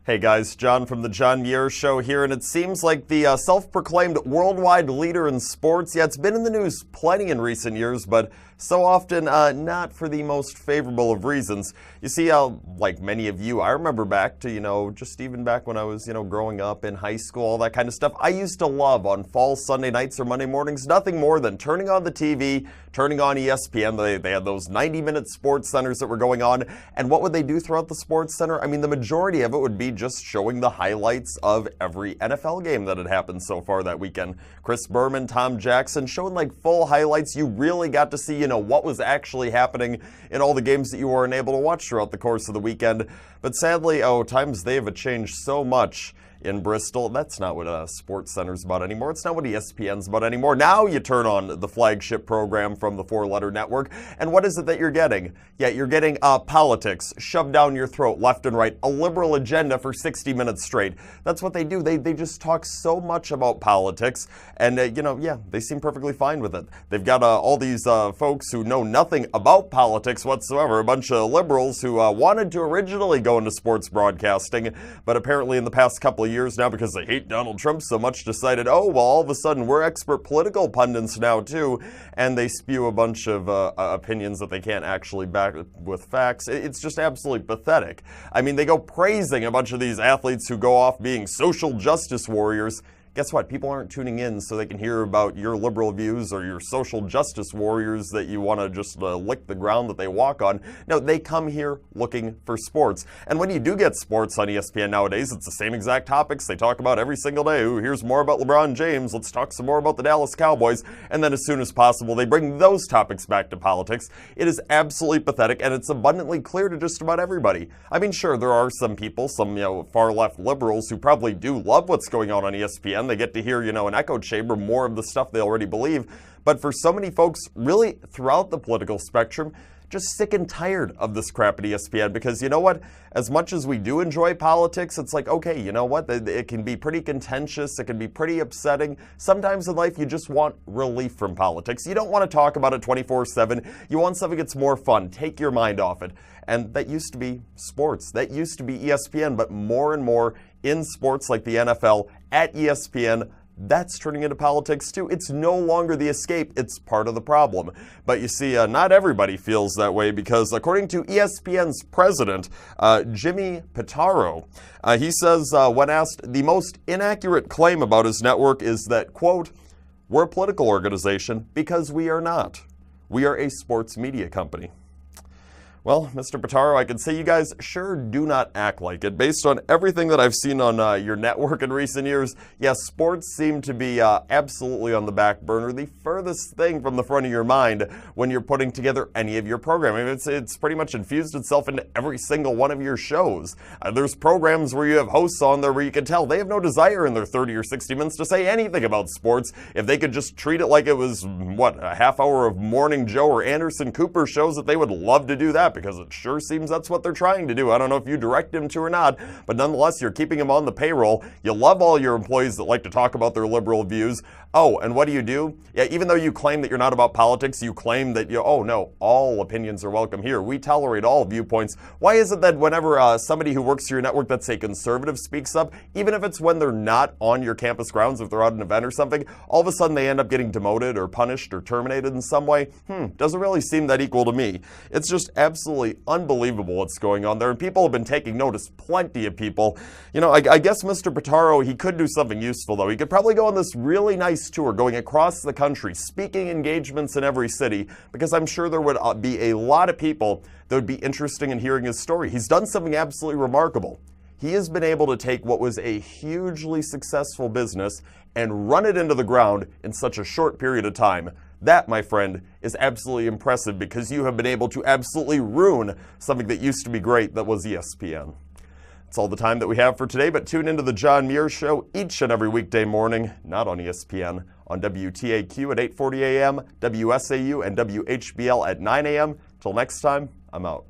Hey guys, John from the John Muir Show here, and it seems like the self-proclaimed worldwide leader in sports, it's been in the news plenty in recent years, but so often not for the most favorable of reasons. You see, like many of you, I remember back to, just even back when I was, growing up in high school, all that kind of stuff. I used to love on fall Sunday nights or Monday mornings, nothing more than turning on the TV, turning on ESPN. They had those 90-minute sports centers that were going on, and what would they do throughout the sports center? I mean, the majority of it would be just showing the highlights of every NFL game that had happened so far that weekend. Chris Berman, Tom Jackson, showing like full highlights. You really got to see, what was actually happening in all the games that you weren't able to watch throughout the course of the weekend. But sadly, times they have changed so much in Bristol. That's not what Sports Center's about anymore. It's not what ESPN's about anymore. Now you turn on the flagship program from the four-letter network, and what is it that you're getting? Yeah, you're getting politics shoved down your throat left and right, a liberal agenda for 60 minutes straight. That's what they do. They just talk so much about politics, and they seem perfectly fine with it. They've got all these folks who know nothing about politics whatsoever, a bunch of liberals who wanted to originally go into sports broadcasting, but apparently in the past couple of years now, because they hate Donald Trump so much, decided, all of a sudden we're expert political pundits now too, and they spew a bunch of opinions that they can't actually back with facts. It's just absolutely pathetic. I mean, they go praising a bunch of these athletes who go off being social justice warriors. Guess what? People aren't tuning in so they can hear about your liberal views or your social justice warriors that you want to just lick the ground that they walk on. No, they come here looking for sports. And when you do get sports on ESPN nowadays, it's the same exact topics they talk about every single day. Ooh, here's more about LeBron James. Let's talk some more about the Dallas Cowboys. And then as soon as possible, they bring those topics back to politics. It is absolutely pathetic, and it's abundantly clear to just about everybody. I mean, sure, there are some people, some far-left liberals who probably do love what's going on ESPN. They get to hear, an echo chamber, more of the stuff they already believe. But for so many folks, really throughout the political spectrum, just sick and tired of this crap at ESPN, because you know what? As much as we do enjoy politics, it's like, okay, you know what? It can be pretty contentious. It can be pretty upsetting. Sometimes in life, you just want relief from politics. You don't want to talk about it 24/7. You want something that's more fun. Take your mind off it. And that used to be sports. That used to be ESPN, but more and more in sports like the NFL at ESPN, that's turning into politics too. It's no longer the escape, it's part of the problem. But you see, not everybody feels that way, because according to ESPN's president, Jimmy Pitaro, he says when asked, the most inaccurate claim about his network is that, quote, "We're a political organization because we are not. We are a sports media company." Well, Mr. Pitaro, I can say you guys sure do not act like it. Based on everything that I've seen on your network in recent years, yes, sports seem to be absolutely on the back burner, the furthest thing from the front of your mind when you're putting together any of your programming. It's pretty much infused itself into every single one of your shows. There's programs where you have hosts on there where you can tell they have no desire in their 30 or 60 minutes to say anything about sports. If they could just treat it like it was, a half hour of Morning Joe or Anderson Cooper shows, that they would love to do that, because it sure seems that's what they're trying to do. I don't know if you direct them to or not, but nonetheless, you're keeping them on the payroll. You love all your employees that like to talk about their liberal views. Oh, and what do? Yeah, even though you claim that you're not about politics, you claim that no, all opinions are welcome here. We tolerate all viewpoints. Why is it that whenever somebody who works for your network that's a conservative speaks up, even if it's when they're not on your campus grounds, if they're at an event or something, all of a sudden they end up getting demoted or punished or terminated in some way? Doesn't really seem that equal to me. It's just absolutely unbelievable what's going on there, and people have been taking notice, plenty of people. I guess Mr. Pitaro, he could do something useful, though. He could probably go on this really nice tour going across the country, speaking engagements in every city, because I'm sure there would be a lot of people that would be interested in hearing his story. He's done something absolutely remarkable. He has been able to take what was a hugely successful business and run it into the ground in such a short period of time. That, my friend, is absolutely impressive, because you have been able to absolutely ruin something that used to be great, that was ESPN. That's all the time that we have for today, but tune into the John Muir Show each and every weekday morning, not on ESPN, on WTAQ at 8:40 a.m., WSAU and WHBL at 9 a.m. Till next time, I'm out.